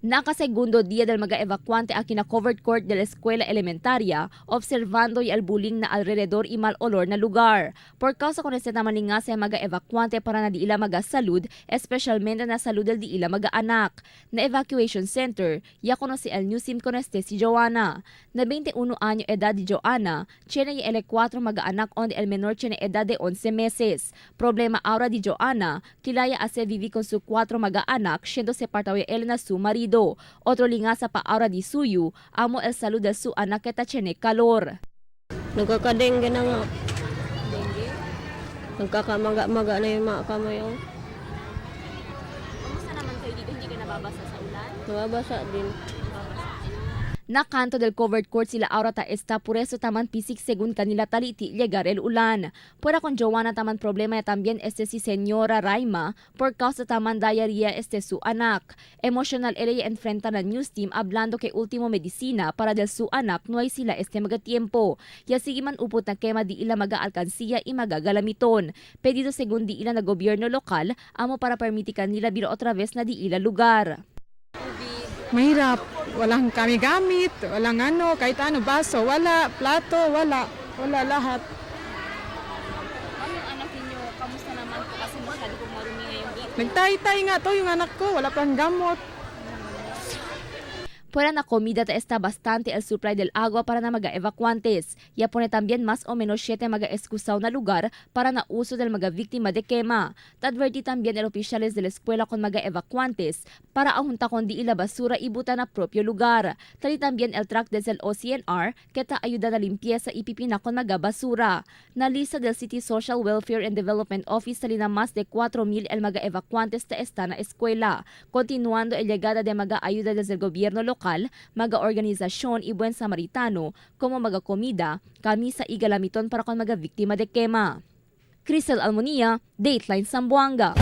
Nakasegundo dia del mga-evacuante aquí na covered court de la Escuela Elementaria, observando y al bullying na alrededor y mal olor na lugar. Por causa con este naman nga sa mga-evacuante para na di ila magasalud, especialmente na salud del di ila mag-anak. Na evacuation center, ya kono si El Newsim con este si Joanna. Na 21 anyo edad di Joanna, tiene y el 4 mag-anak on el menor tiene edad de 11 meses. Problema ahora di Joanna, kilaya ase vivi con su 4 mag-anak, siendo se partawe el na su marido. Otro linga sa paara di suyu, amo el salud del su anak kita tiene calor. Nagkakadengge na nga. Nagkakamaga-maga na yung mga kamay. Kumusta naman kayo dito? Hindi ka nababasa sa ulan? Nababasa din. Na kanto del covered court sila aura ta esta por eso taman pisik según kanila taliti llegar el ulan. Pura con Joanna taman problema también este si señora Raima por causa taman diarrhea este su anak. Emotional ella enfrenta na news team hablando que último medicina para del su anak no hay sila este magatiempo. Ya sige man upot na kema di ila maga-alkansiya y magagalamiton. Pedido según di ila na gobyerno lokal amo para permitikan nila biro otra vez na di ila lugar. Mahirap. Walang kami gamit, walang kahit ano, baso, wala, plato, wala lahat. Ano yung anak niyo? Kamusta naman po? Kasi masyado kong marumi ngayong dito. Nagtay-tay nga to yung anak ko, wala pang gamot. Fuera na comida ta está bastante el supply del agua para na mga-evacuantes. Ya pone también más o menos 7 mga-excusaw na lugar para na uso del mga-víctima de quema. Tadverti también el oficiales de la escuela con mga-evacuantes para ahunta con di ila basura ibuta na propio lugar. Tali también el truck desde el OCNR que ta ayuda na limpieza ipipina con mga-basura. Na lista del City Social Welfare and Development Office tali na más de 4,000 el mga-evacuantes ta esta na escuela. Continuando el llegada de mga-ayuda desde el gobierno local, mga-organisasyon y buen samaritano, como mga-komida, kamisa y galamiton para con mga-biktima de quema. Crisel Almonia, Dateline Zamboanga.